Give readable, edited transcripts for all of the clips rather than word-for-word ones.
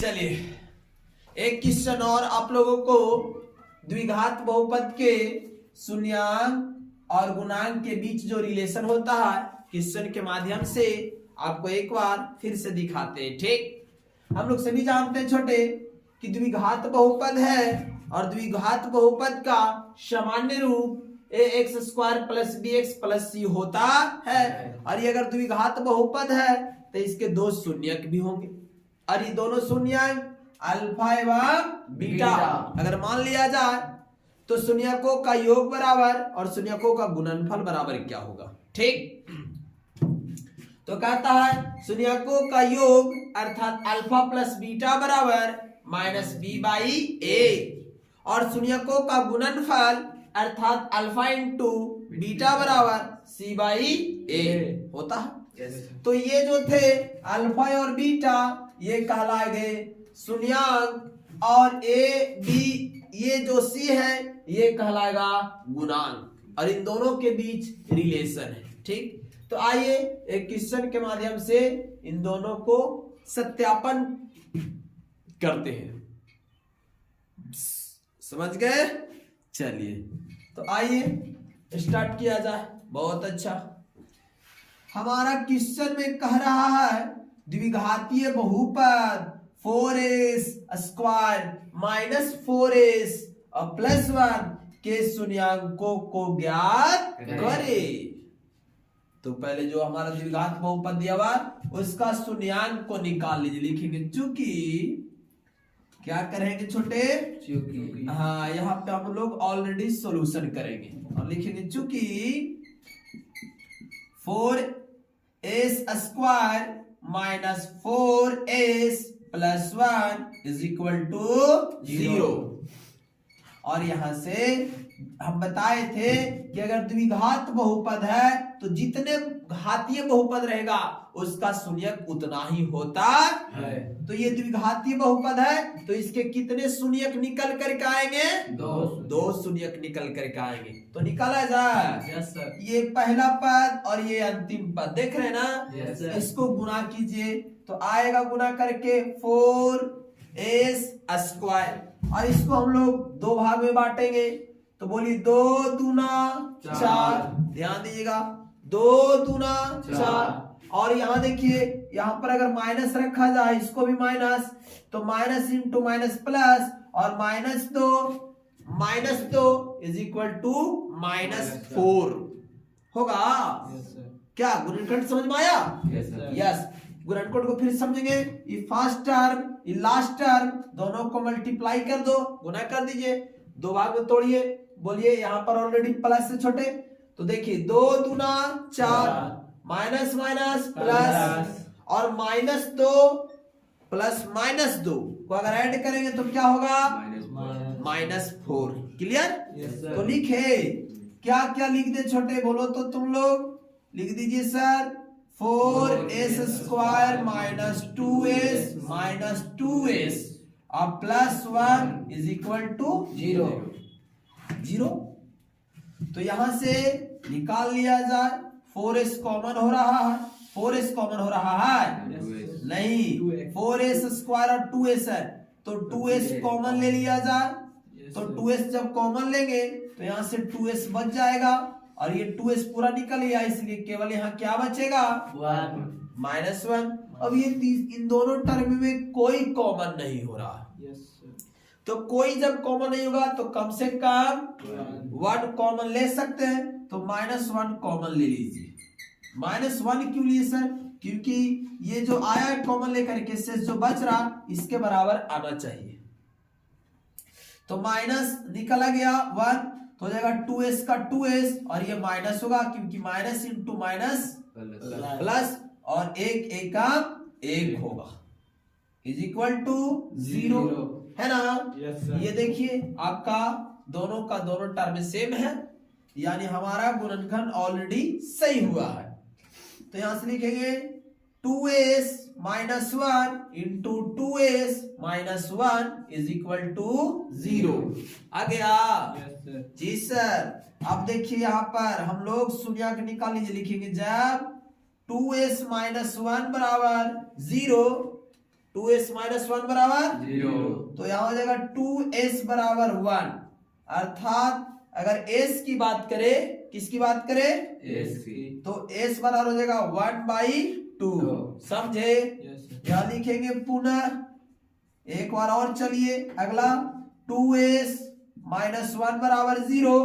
चलिए एक क्वेश्चन और आप लोगों को द्विघात बहुपद के शून्यांक और गुणांक के बीच जो रिलेशन होता है क्वेश्चन के माध्यम से आपको एक बार फिर से दिखाते हैं। ठीक, हम लोग सभी जानते हैं छोटे कि द्विघात बहुपद है और द्विघात बहुपद का सामान्य रूप ax² + bx + c होता है। और ये अगर द्विघात बहुपद है तो इसके दो शून्यक भी होंगे और ये दोनों शून्यक अल्फा एवं बीटा अगर मान लिया जाए तो शून्यकों का योग बराबर और शून्यकों का गुणनफल बराबर क्या होगा। ठीक, तो कहता है शून्यकों का योग अर्थात अल्फा + बीटा बराबर -b/a और शून्यकों का गुणनफल अर्थात अल्फा × बीटा बराबर c/a होता है। तो ये जो थे अल्फा और बीटा ये कहलाए गए शून्यक और a b ये जो c है ये कहलाएगा गुणांक और इन दोनों के बीच रिलेशन है। ठीक, तो आइए एक क्वेश्चन के माध्यम से इन दोनों को सत्यापन करते हैं। समझ गए? चलिए तो आइए स्टार्ट किया जाए। बहुत अच्छा, हमारा क्वेश्चन में कह रहा है द्विघातीय बहुपद 4s² - 4s और +1 के शून्यकों को ज्ञात करें। तो पहले जो हमारा द्विघात बहुपद दिया हुआ उसका शून्यक को निकाल लीजिए। लिखेंगे चूंकि क्या करेंगे छोटे, चूंकि हाँ यहाँ पे हम लोग ऑलरेडी सॉल्यूशन करेंगे और लिखेंगे चूंकि 4s² - 4s + 1 = 0। और यहां से हम बताए थे कि अगर द्विघात बहुपद है तो जितने घातीय बहुपद रहेगा उसका शून्यक उतना ही होता है। तो ये द्विघातीय बहुपद है तो इसके कितने शून्यक निकल करके आएंगे? दो शून्यक निकल करके आएंगे। तो निकाला जाए यस सर। ये पहला पद और ये अंतिम पद देख रहे हैं ना? Yes sir. इसको गुणा कीजिए तो आएगा गुणा करके 4s² और इसको हम लोग दो भाग में बांटेंगे। तो बोलिए 2 दूना 4, ध्यान दीजिएगा 2 दूना 4। और यहाँ देखिए यहाँ पर अगर माइनस रखा जाए इसको भी माइनस तो माइनस इंटू माइनस प्लस और -2 = -4 होगा। क्या गुणनखंड समझ में आया? यस, गुणनखंड को फिर समझेंगे। ये फर्स्ट टर्म ये लास्ट टर्म दोनों को मल्टीप्लाई कर दो, गुना कर दीजिए, दो भाग में तोड़िए। बोलिए यहाँ पर ऑलरेडी प्लस से छोटे तो देखिए 2 दूना 4 माइनस माइनस प्लस और -2 प्लस -2 को अगर ऐड करेंगे तो क्या होगा? -4। क्लियर? तो लिखे क्या क्या लिख दे छोटे, बोलो तो तुम लोग लिख दीजिए सर 4s² - 2s - 2s और +1 = 0। तो यहां से निकाल लिया जाए 4s कॉमन हो रहा है। 4s कॉमन हो रहा है नहीं, 4s² और 2s है तो 2s कॉमन ले लिया जाए। तो 2s जब कॉमन लेंगे तो यहां से 2s बच जाएगा और ये 2s पूरा निकल गया इसलिए केवल यहाँ क्या बचेगा? -1। अब ये इन दोनों टर्म में कोई कॉमन नहीं हो रहा। तो कोई जब कॉमन नहीं होगा तो कम से कम 1 कॉमन ले सकते हैं। तो -1 कॉमन ले लीजिए। -1 क्यों लिए सर? क्योंकि ये जो आया है कॉमन लेकर के से जो बच रहा इसके बराबर आना चाहिए। तो माइनस निकला गया 1 तो हो जाएगा 2s का 2s और ये माइनस होगा क्योंकि माइनस इंटू माइनस प्लस और 1 × 1 होगा = 0 है ना? ये देखिए आपका दोनों का दोनों टर्म सेम है यानी हमारा गुणनखंड ऑलरेडी सही हुआ है। तो यहां से लिखेंगे 2s - 1 × 2s - 1 = 0। आ गया? जी सर। अब देखिए यहाँ पर हम लोग शून्यक निकाल लीजिए। लिखेंगे जब 2s - 1 = 0 2s माइनस 1 बराबर 0। तो यहाँ हो जाएगा 2s बराबर 1। अर्थात अगर s की बात करें, किसकी बात करें, s की, तो s बराबर हो जाएगा 1/2। समझे? यहाँ लिखेंगे पुनः एक बार और, चलिए अगला 2s माइनस 1 बराबर 0,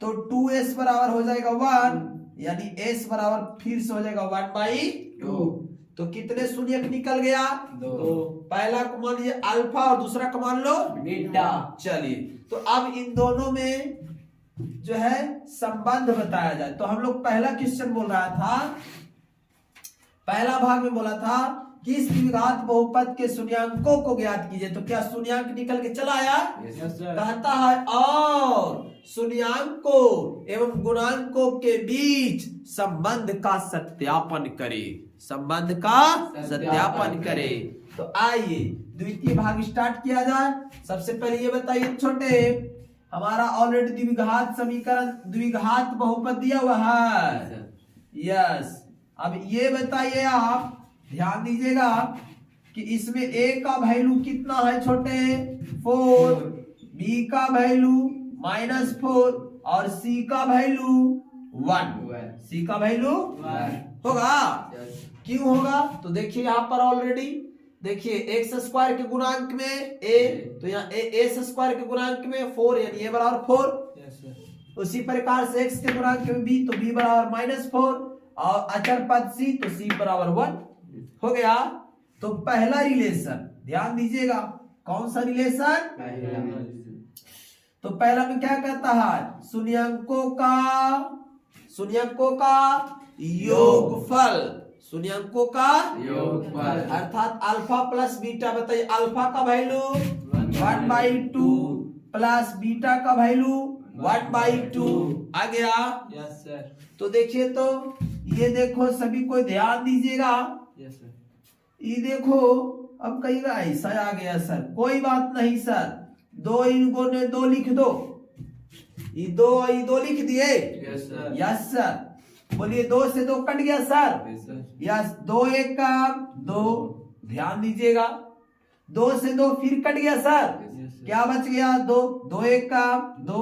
तो 2s बराबर हो जाएगा 1, यानी s बराबर फिर से हो जाएगा 1/2। तो कितने शून्यक निकल गया, 2। पहला को मान लीजिए अल्फा और दूसरा को मान लो बीटा। चलिए तो अब इन दोनों में जो है संबंध बताया जाए। तो हम लोग पहला क्वेश्चन बोल रहा था, पहला भाग में बोला था कि इस द्विघात बहुपद के शून्यांकों को ज्ञात कीजिए। तो क्या शून्यांक निकल के चला आया? कहता है और शून्यांकों एवं गुणांकों के बीच संबंध का सत्यापन करें, संबंध का सत्यापन करें। तो आइए द्वितीय भाग स्टार्ट किया जाए। सबसे पहले ये बताइए छोटे, हमारा ऑलरेडी द्विघात समीकरण, द्विघात बहुपद दिया हुआ है। यस, अब ये बताइए आप ध्यान दीजिएगा कि इसमें a का वैल्यू कितना है छोटे, 4, b का वैल्यू -4 और c का वैल्यू 1। c का वैल्यू 1 होगा। क्यों होगा? तो देखिए यहाँ पर ऑलरेडी देखिए एक्स स्क्वायर के गुणांक में a, तो यहाँ a स्क्वायर के गुणांक में 4 यानी a बराबर 4। उसी प्रकार से x के गुणांक में b, तो b बराबर -4 और अचर पद c, तो c बराबर 1 हो गया। तो पहला रिलेशन ध्यान दीजिएगा, कौन सा रिलेशन? तो पहला में क्या कहता है, शून्यांकों का योगफल, शून्यांकों का योगफल अर्थात अल्फा प्लस बीटा। बताइए अल्फा का वैल्यू 1/2 प्लस बीटा का वैल्यू 1/2 आ गया। Yes sir. तो देखिए तो ये देखो सभी को ध्यान दीजिएगा, यस सर। ये देखो अब कहेगा ऐसा आ गया सर, कोई बात नहीं सर, 2 इनको ने 2 लिख दो, ये 2 लिख दिए। Yes sir. Yes sir. बोलिए 2 से 2 कट गया सर। यस, 2 1 का 2, ध्यान दीजिएगा 2 से 2 फिर कट गया सर। क्या बच गया? 2, 2 1 का 2,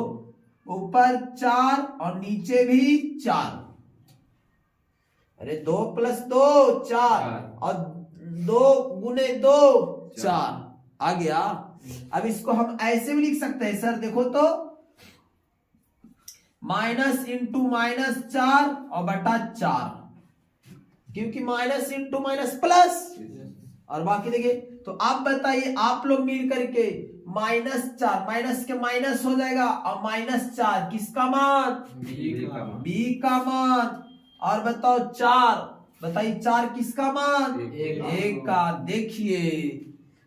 ऊपर 4 और नीचे भी 4। अरे 2 + 2 4 और 2 गुने 2 4 आ गया। अब इसको हम ऐसे भी लिख सकते हैं सर, देखो तो माइनस इंटू माइनस 4 और बटा 4, क्योंकि माइनस इंटू माइनस प्लस और बाकी देखिए। तो आप बताइए आप लोग मिल करके -4 माइनस के माइनस हो जाएगा और -4 किसका मान? बी का मान। और बताओ 4, बताइए 4 किसका मान? एक का। देखिए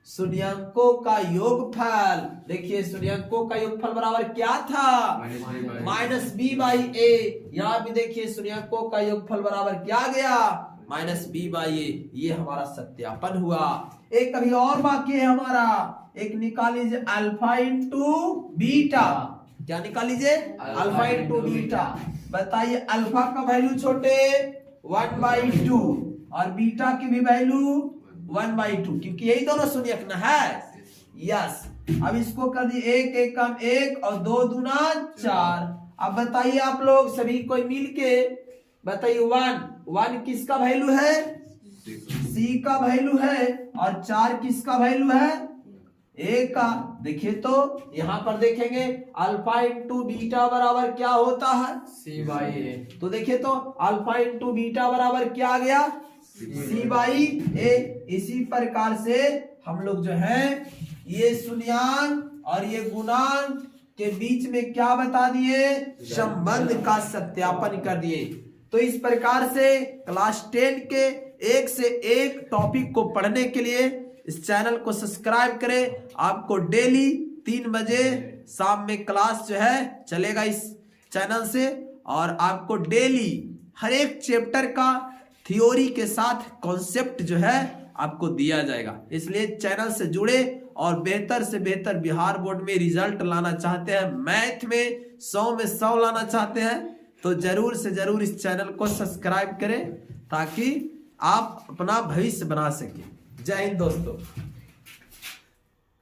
शून्यांकों का योगफल, देखिए शून्यांकों का योगफल बराबर क्या था? -b/a। यहाँ भी देखिए शून्यांकों का योगफल बराबर क्या गया? -b/a। ये हमारा सत्यापन हुआ। एक कभी और बाकी है हमारा, एक निकाल लीजिए अल्फा इंटू बीटा। क्या निकाल लीजिए? Alpha into beta. बताइए अल्फा का वैल्यू छोटे 1/2 और बीटा की भी वैल्यू 1/2, क्योंकि यही दोनों शून्यक ना है। यस, अब इसको कर दिए 1 1 कम 1 और 2 दूना 4। अब बताइए आप लोग सभी कोई मिल के बताइए 1 किसका वैल्यू है? सी का वैल्यू है और 4 किसका वैल्यू है? ए का। देखिए तो यहाँ पर देखेंगे अल्फा इंटू बीटा बराबर क्या होता है? c/a। तो देखिए तो अल्फा इंटू बीटा बराबर क्या आ गया? c/a। इसी प्रकार से हम लोग जो है ये शून्यांक और ये गुणांक के बीच में क्या बता दिए? संबंध का सत्यापन कर दिए। तो इस प्रकार से क्लास 10 के एक से एक टॉपिक को पढ़ने के लिए इस चैनल को सब्सक्राइब करें। आपको डेली 3 बजे शाम में क्लास जो है चलेगा इस चैनल से, और आपको डेली हर एक चैप्टर का थ्योरी के साथ कॉन्सेप्ट जो है आपको दिया जाएगा। इसलिए चैनल से जुड़े और बेहतर से बेहतर बिहार बोर्ड में रिजल्ट लाना चाहते हैं, मैथ में 100 में 100 लाना चाहते हैं, तो जरूर से जरूर इस चैनल को सब्सक्राइब करें ताकि आप अपना भविष्य बना सकें। जय हिंद दोस्तों।